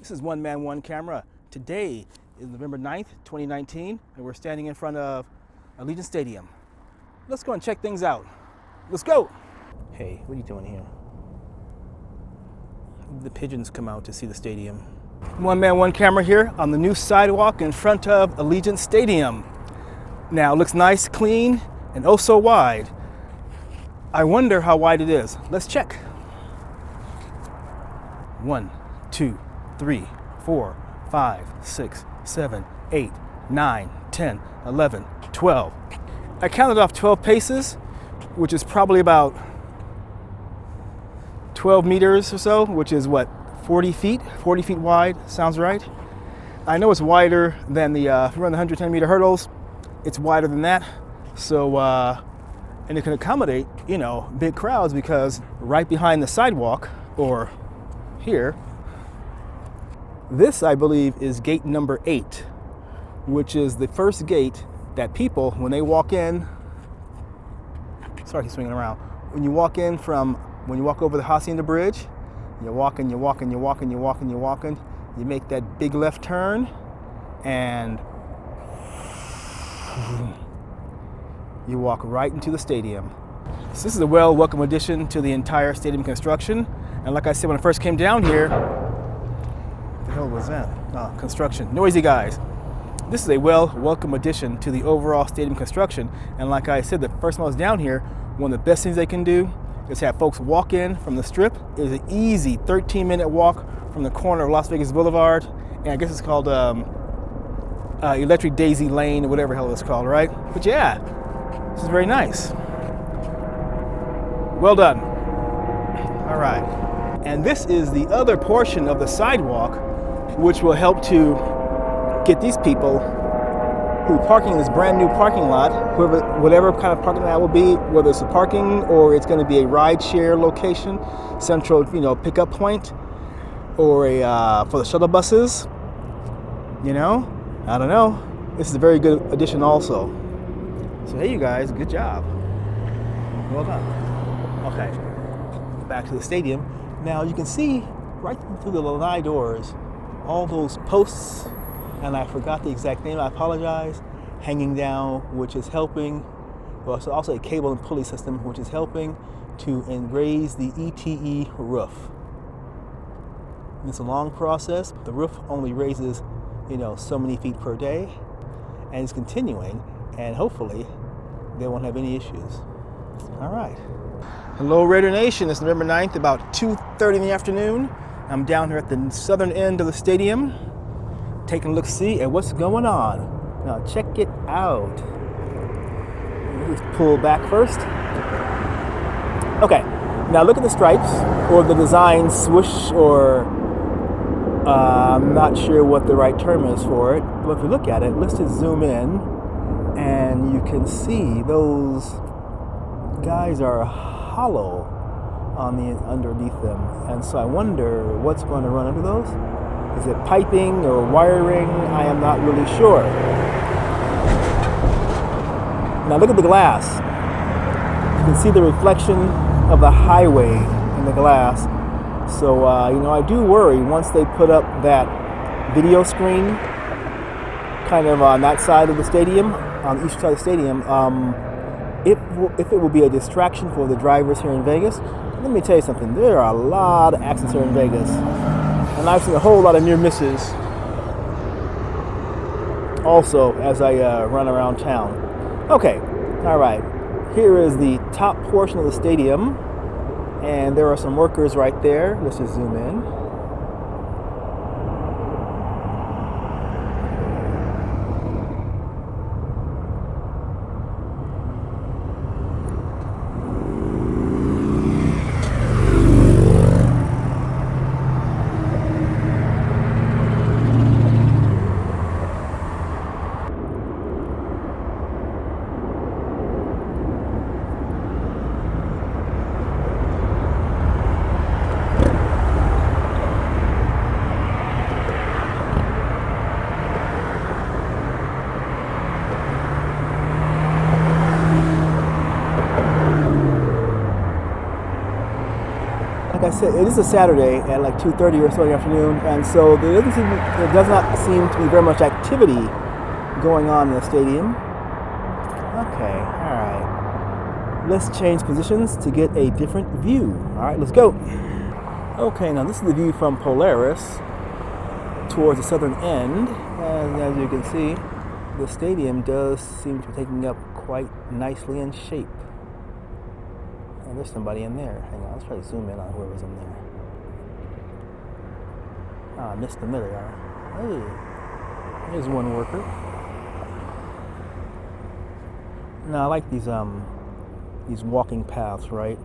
This is One Man, One Camera. Today is November 9th, 2019, and we're standing in front of Allegiant Stadium. Let's go and check things out. Let's go. Hey, what are you doing here? The pigeons come out to see the stadium. One Man, One Camera here on the new sidewalk in front of Allegiant Stadium. Now, it looks nice, clean, and oh so wide. I wonder how wide it is. Let's check. 1, 2, 3, 4, 5, 6, 7, 8, 9, 10, 11, 12. I counted off 12 paces, which is probably about 12 meters or so, which is what, 40 feet? 40 feet wide, sounds right. I know it's wider than the, if you run the 110 meter hurdles, it's wider than that. So, and it can accommodate, you know, big crowds because right behind the sidewalk, or here, this, I believe, is gate number 8, which is the first gate that people, when they walk in, sorry, he's swinging around. When you walk in from, when you walk over the Hacienda Bridge, you're walking, you make that big left turn, and you walk right into the stadium. So this is a welcome addition to the entire stadium construction. And like I said, when I first came down here, what the hell was that? Oh, construction. Noisy guys. This is a welcome addition to the overall stadium construction. And like I said, the first time I was down here, one of the best things they can do is have folks walk in from the strip. It's an easy 13-minute walk from the corner of Las Vegas Boulevard. And I guess it's called Electric Daisy Lane, or whatever the hell it's called, right? But yeah, this is very nice. Well done. All right. And this is the other portion of the sidewalk, which will help to get these people who are parking in this brand new parking lot, whatever kind of parking lot will be, whether it's a parking or it's going to be a ride share location, central, you know, pickup point, or a for the shuttle buses. You know, I don't know. This is a very good addition also. So hey, you guys, good job. Well done. Okay, back to the stadium. Now you can see right through the lanai doors, all those posts, and I forgot the exact name, I apologize, hanging down, which is helping, well, it's also a cable and pulley system, which is helping to raise the ETE roof. And it's a long process. The roof only raises, you know, so many feet per day, and it's continuing, and hopefully they won't have any issues. All right. Hello, Raider Nation. It's November 9th, about 2:30 in the afternoon. I'm down here at the southern end of the stadium, taking a look-see at what's going on. Now, check it out. Let's pull back first. Okay, now look at the stripes, or the design swoosh, or I'm not sure what the right term is for it. But if you look at it, let's just zoom in, and you can see those guys are hollow on the underneath them, and so I wonder what's going to run under those. Is it piping or wiring? I am not really sure. Now look at the glass. You can see the reflection of the highway in the glass. So you know, I do worry once they put up that video screen kind of on that side of the stadium, on the east side of the stadium, if it will be a distraction for the drivers here in Vegas. Let me tell you something, there are a lot of accidents here in Vegas, and I've seen a whole lot of near misses also as I run around town. Okay, all right, here is the top portion of the stadium, and there are some workers right there. Let's just zoom in. I said, it is a Saturday at like 2:30 or so in the afternoon, and so there does not seem to be very much activity going on in the stadium. Okay, all right. Let's change positions to get a different view. All right, let's go. Okay, now this is the view from Polaris towards the southern end. And as you can see, the stadium does seem to be taking up quite nicely in shape. And there's somebody in there. Hang on, let's try to zoom in on whoever's in there. Ah, I missed them. There they are. Hey, there's one worker. Now I like these walking paths, right?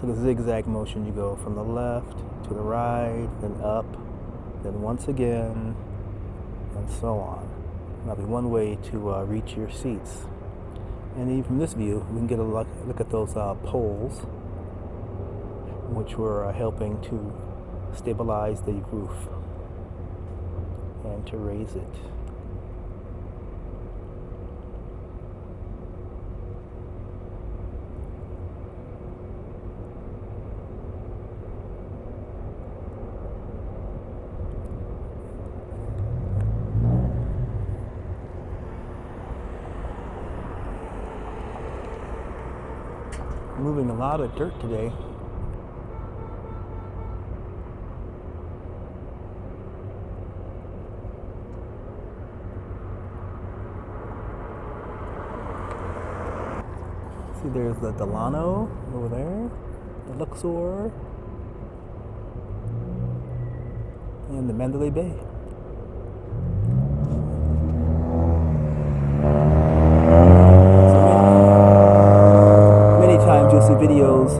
So the zigzag motion, you go from the left to the right, then up, then once again, and so on. That'll be one way to reach your seats. And even from this view, we can get a look at those poles, which were helping to stabilize the roof and to raise it. Moving a lot of dirt today. See, there's the Delano over there, the Luxor, and the Mandalay Bay. You'll see videos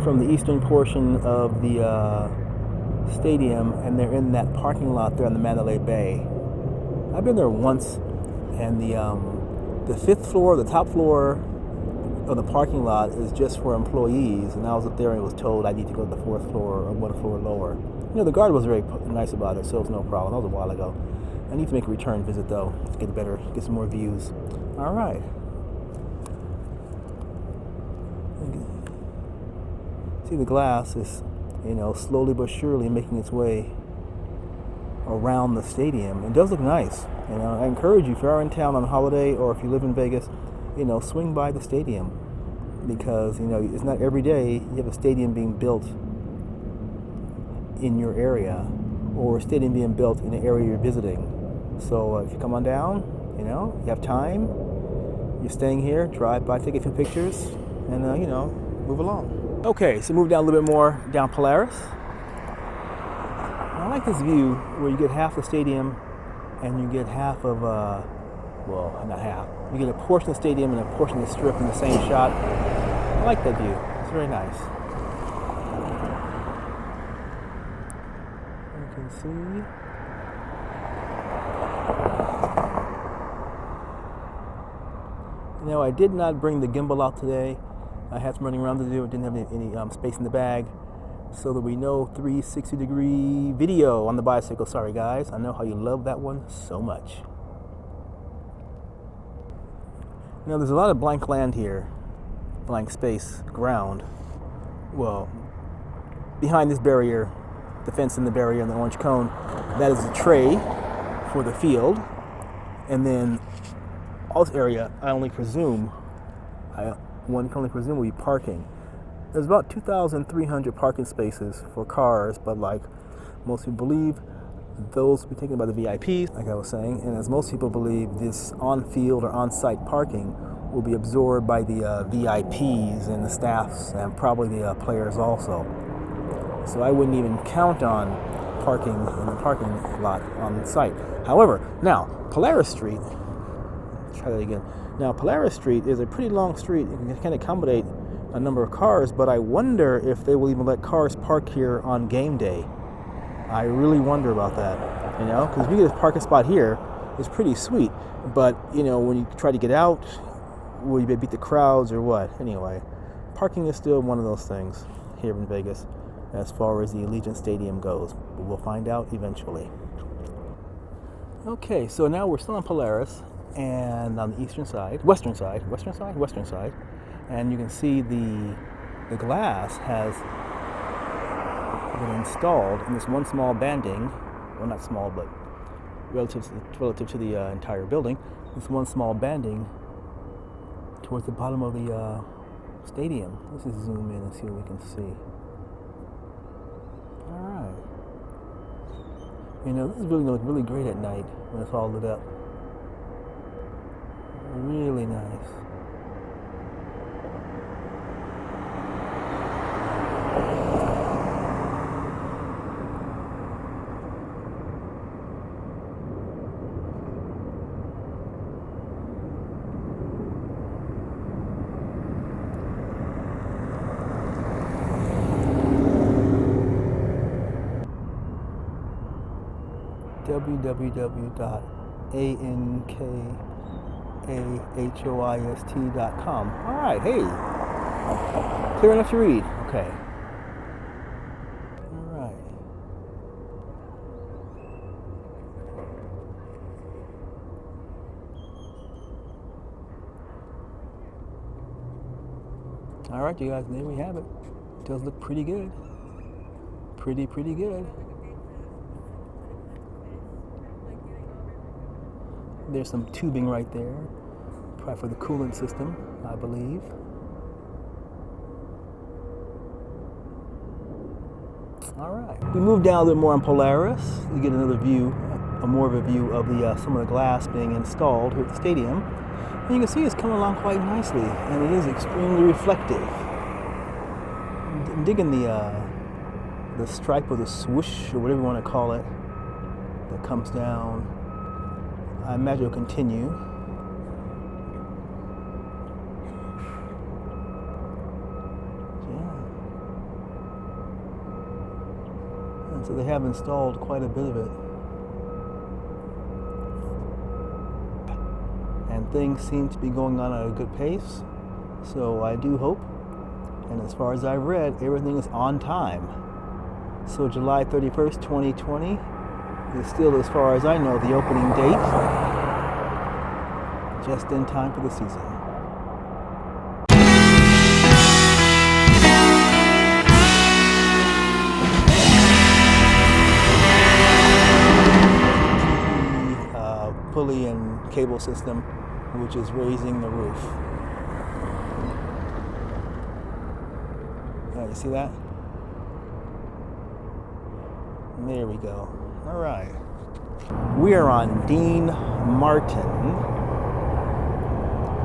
from the eastern portion of the stadium, and they're in that parking lot there on the Mandalay Bay. I've been there once, and the fifth floor, the top floor of the parking lot is just for employees, and I was up there and was told I need to go to the fourth floor or one floor lower. You know, the guard was very nice about it, so it's no problem. That was a while ago. I need to make a return visit though to get some more views. All right. See, the glass is, slowly but surely making its way around the stadium. It does look nice. I encourage you, if you are in town on holiday or if you live in Vegas, swing by the stadium, because it's not every day you have a stadium being built in your area or a stadium being built in the area you're visiting. So if you come on down, you have time, you're staying here, drive by, take a few pictures, and move along. Okay, so move down a little bit more down Polaris. I like this view where you get half the stadium and you get half of, well, not half. You get a portion of the stadium and a portion of the strip in the same shot. I like that view. It's very nice. You can see. I did not bring the gimbal out today. I had some running around to do. It didn't have any space in the bag, so there'll be no 360-degree video on the bicycle. Sorry guys, I know how you love that one so much. There's a lot of blank land here, blank space, ground. Well, behind this barrier, the fence and the barrier and the orange cone, that is a tray for the field. And then all this area, one can only presume will be parking. There's about 2,300 parking spaces for cars, but like most people believe, those will be taken by the VIPs, like I was saying, and as most people believe, this on-field or on-site parking will be absorbed by the VIPs and the staffs and probably the players also. So I wouldn't even count on parking in the parking lot on site. However, now, Polaris Street, try that again. Now, Polaris Street is a pretty long street. It can accommodate a number of cars, but I wonder if they will even let cars park here on game day. I really wonder about that, because if you get a parking spot here, it's pretty sweet. But, when you try to get out, will you beat the crowds or what? Anyway, parking is still one of those things here in Vegas as far as the Allegiant Stadium goes. But we'll find out eventually. Okay, so now we're still on Polaris. And on the western side, and you can see the glass has been installed in this one small banding, well not small, but relative to the entire building, this one small banding towards the bottom of the stadium. Let's just zoom in and see what we can see. Alright. You know, this is really going to look really great at night when it's all lit up. Really nice. www.ankahoist.com. All right, hey, clear enough to read. Okay. All right. All right, you guys, there we have it. It does look pretty good. Pretty good. There's some tubing right there, probably for the coolant system, I believe. All right, we move down a little more on Polaris. We get another view, more of a view of the some of the glass being installed here at the stadium. And you can see it's coming along quite nicely, and it is extremely reflective. I'm digging the stripe or the swoosh or whatever you want to call it that comes down. I imagine it'll continue. Yeah. And so they have installed quite a bit of it. And things seem to be going on at a good pace. So I do hope, and as far as I've read, everything is on time. So July 31st, 2020 is still, as far as I know, the opening date. Just in time for the season. Pulley and cable system, which is raising the roof. You see that? And there we go. All right. We are on Dean Martin,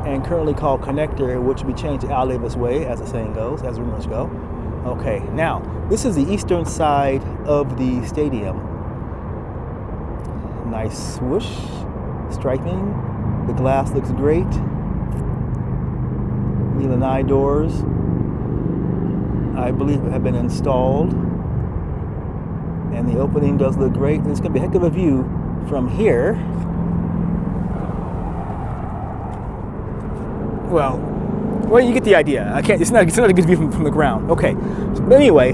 and currently called Connector, which will be changed to Al Davis Way, as the saying goes, as rumors go. Okay, now, this is the eastern side of the stadium. Nice swoosh, striping. The glass looks great. The lanai doors, I believe, have been installed. And the opening does look great. And it's going to be a heck of a view from here. Well, you get the idea. It's not a good view from the ground. Okay, but anyway,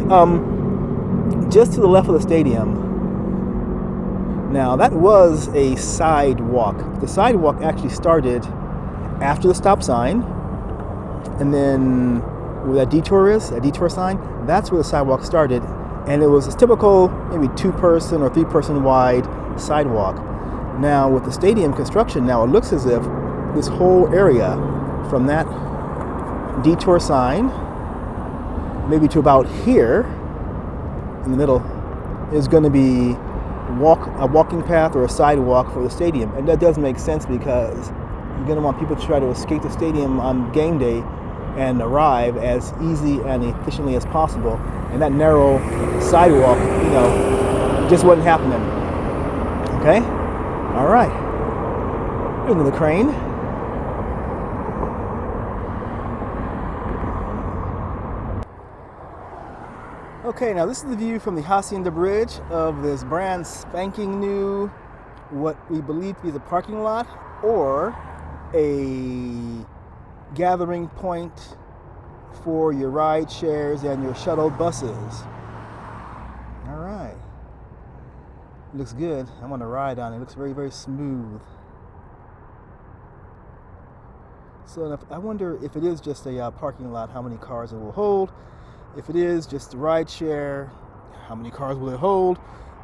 just to the left of the stadium. Now that was a sidewalk. The sidewalk actually started after the stop sign, and then where that detour sign, that's where the sidewalk started, and it was a typical maybe 2-person or 3-person wide sidewalk. Now with the stadium construction, now it looks as if this whole area, from that detour sign, maybe to about here in the middle, is going to be a walking path or a sidewalk for the stadium. And that does make sense, because you're going to want people to try to escape the stadium on game day and arrive as easy and efficiently as possible. And that narrow sidewalk, just wasn't happening. Okay? All right. Here's another crane. Okay, now this is the view from the Hacienda Bridge of this brand spanking new, what we believe to be the parking lot or a gathering point for your ride shares and your shuttle buses. All right. Looks good. I want to ride on it. It looks very, very smooth. So I wonder if it is just a parking lot, how many cars it will hold. If it is just a ride share, How many cars will it hold?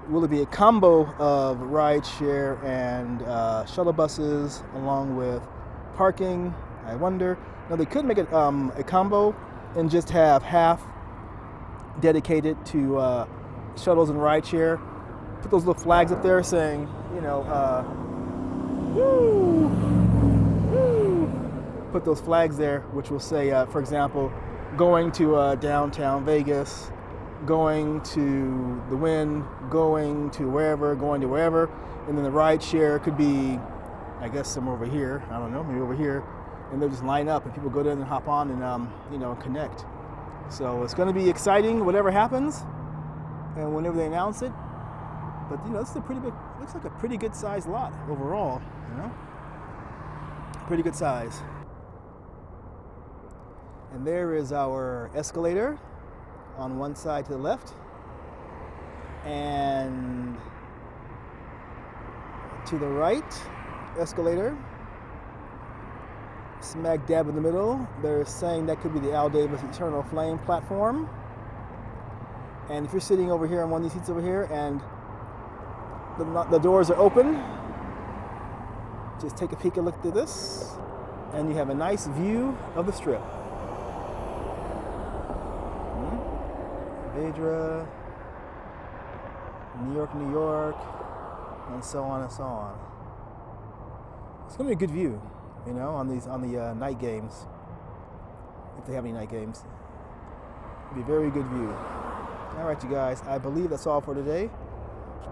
Will it be a combo of rideshare and shuttle buses along with parking? I wonder. Now they could make it a combo and just have half dedicated to shuttles and rideshare. Put those little flags up there saying, woo, woo. Put those flags there, which will say, for example, going to downtown Vegas, going to the Wynn, going to wherever, and then the rideshare could be, I guess, somewhere over here. I don't know, maybe over here, and they'll just line up, and people go there and hop on and connect. So it's going to be exciting, whatever happens, and whenever they announce it. But this is a pretty big, looks like a pretty good sized lot overall. Pretty good size. And there is our escalator on one side to the left, and to the right, escalator, smack dab in the middle. They're saying that could be the Al Davis Eternal Flame platform. And if you're sitting over here on one of these seats over here and the doors are open, just take a peek and look through this, and you have a nice view of the Strip. Vedra, New York, and so on and so on. It's gonna be a good view, on the night games, if they have any night games. It'll be a very good view. All right, you guys, I believe that's all for today.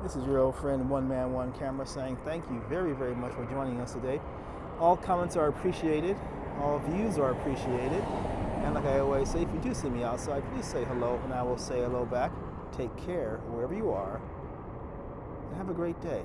This is your old friend OneManOneCamera saying thank you very, very much for joining us today. All comments are appreciated. All views are appreciated. And like I always say, if you do see me outside, please say hello, and I will say hello back. Take care wherever you are, and have a great day.